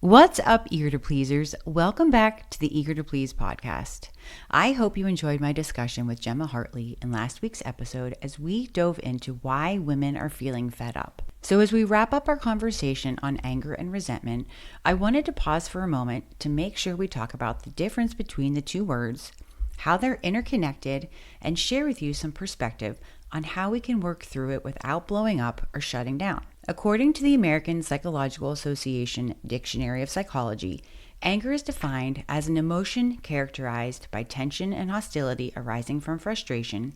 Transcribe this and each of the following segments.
What's up, Eager to Pleasers? Welcome back to the Eager to Please podcast. I hope you enjoyed my discussion with Gemma Hartley in last week's episode as we dove into why women are feeling fed up. So as we wrap up our conversation on anger and resentment, I wanted to pause for a moment to make sure we talk about the difference between the two words, how they're interconnected, and share with you some perspective on how we can work through it without blowing up or shutting down. According to the American Psychological Association Dictionary of Psychology, anger is defined as an emotion characterized by tension and hostility arising from frustration,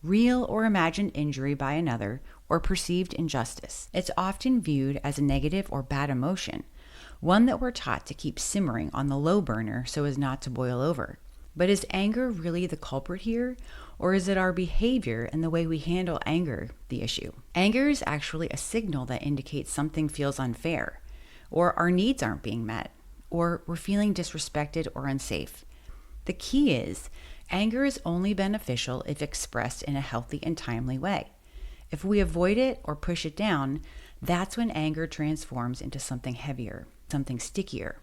real or imagined injury by another, or perceived injustice. It's often viewed as a negative or bad emotion, one that we're taught to keep simmering on the low burner so as not to boil over. But is anger really the culprit here? Or is it our behavior and the way we handle anger the issue? Anger is actually a signal that indicates something feels unfair, or our needs aren't being met, or we're feeling disrespected or unsafe. The key is, anger is only beneficial if expressed in a healthy and timely way. If we avoid it or push it down, that's when anger transforms into something heavier, something stickier,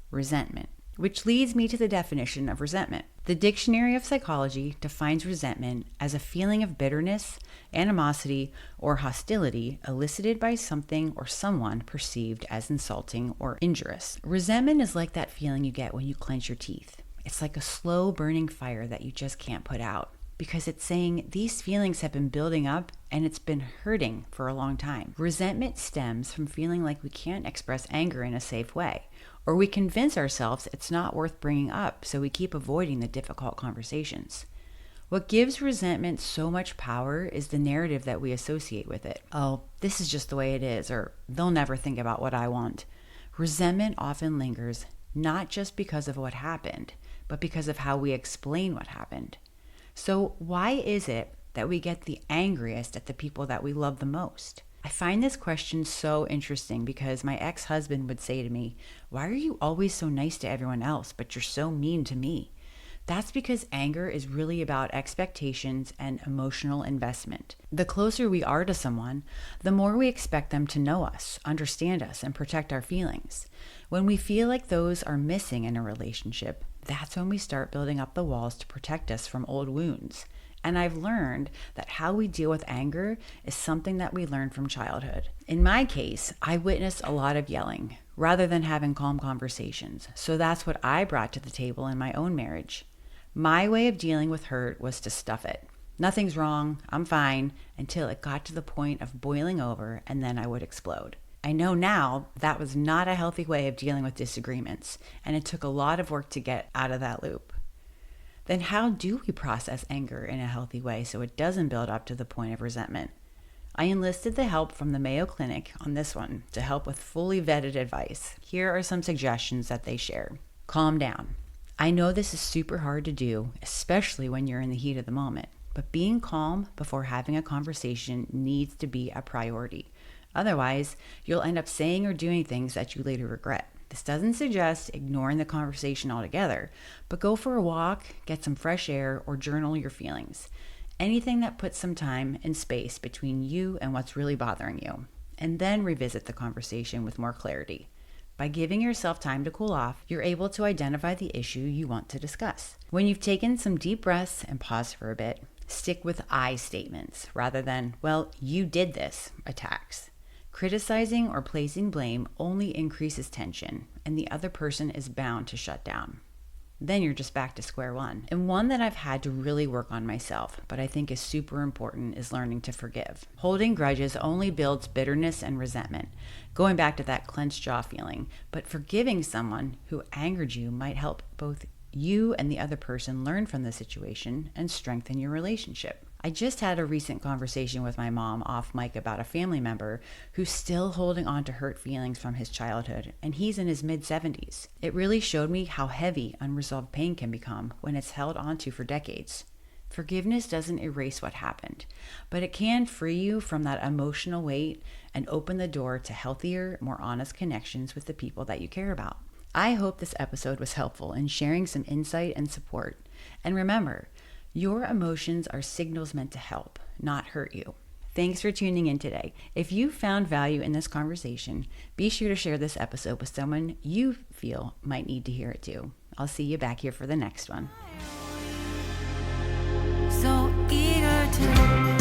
resentment. Which leads me to the definition of resentment. The Dictionary of Psychology defines resentment as a feeling of bitterness, animosity, or hostility elicited by something or someone perceived as insulting or injurious. Resentment is like that feeling you get when you clench your teeth. It's like a slow burning fire that you just can't put out, because it's saying these feelings have been building up and it's been hurting for a long time. Resentment stems from feeling like we can't express anger in a safe way, or we convince ourselves it's not worth bringing up, so we keep avoiding the difficult conversations. What gives resentment so much power is the narrative that we associate with it. Oh, this is just the way it is, or they'll never think about what I want. Resentment often lingers not just because of what happened, but because of how we explain what happened. So why is it that we get the angriest at the people that we love the most? I find this question so interesting because my ex-husband would say to me, "Why are you always so nice to everyone else, but you're so mean to me?" That's because anger is really about expectations and emotional investment. The closer we are to someone, the more we expect them to know us, understand us, and protect our feelings. When we feel like those are missing in a relationship, that's when we start building up the walls to protect us from old wounds. And I've learned that how we deal with anger is something that we learn from childhood. In my case, I witnessed a lot of yelling rather than having calm conversations. So that's what I brought to the table in my own marriage. My way of dealing with hurt was to stuff it. Nothing's wrong, I'm fine, until it got to the point of boiling over, and then I would explode. I know now that was not a healthy way of dealing with disagreements, and it took a lot of work to get out of that loop. Then how do we process anger in a healthy way so it doesn't build up to the point of resentment? I enlisted the help from the Mayo Clinic on this one to help with fully vetted advice. Here are some suggestions that they share. Calm down. I know this is super hard to do, especially when you're in the heat of the moment, but being calm before having a conversation needs to be a priority. Otherwise, you'll end up saying or doing things that you later regret. This doesn't suggest ignoring the conversation altogether, but go for a walk, get some fresh air, or journal your feelings. Anything that puts some time and space between you and what's really bothering you. And then revisit the conversation with more clarity. By giving yourself time to cool off, you're able to identify the issue you want to discuss. When you've taken some deep breaths and paused for a bit, stick with I statements rather than, "Well, you did this," attacks. Criticizing or placing blame only increases tension, and the other person is bound to shut down. Then you're just back to square one. And one that I've had to really work on myself, but I think is super important, is learning to forgive. Holding grudges only builds bitterness and resentment, going back to that clenched jaw feeling. But forgiving someone who angered you might help both you and the other person learn from the situation and strengthen your relationship. I just had a recent conversation with my mom off mic about a family member who's still holding on to hurt feelings from his childhood, and he's in his mid-70s. It really showed me how heavy unresolved pain can become when it's held onto for decades. Forgiveness doesn't erase what happened, but it can free you from that emotional weight and open the door to healthier, more honest connections with the people that you care about. I hope this episode was helpful in sharing some insight and support. And remember, your emotions are signals meant to help, not hurt you. Thanks for tuning in today. If you found value in this conversation, be sure to share this episode with someone you feel might need to hear it too. I'll see you back here for the next one. So eager to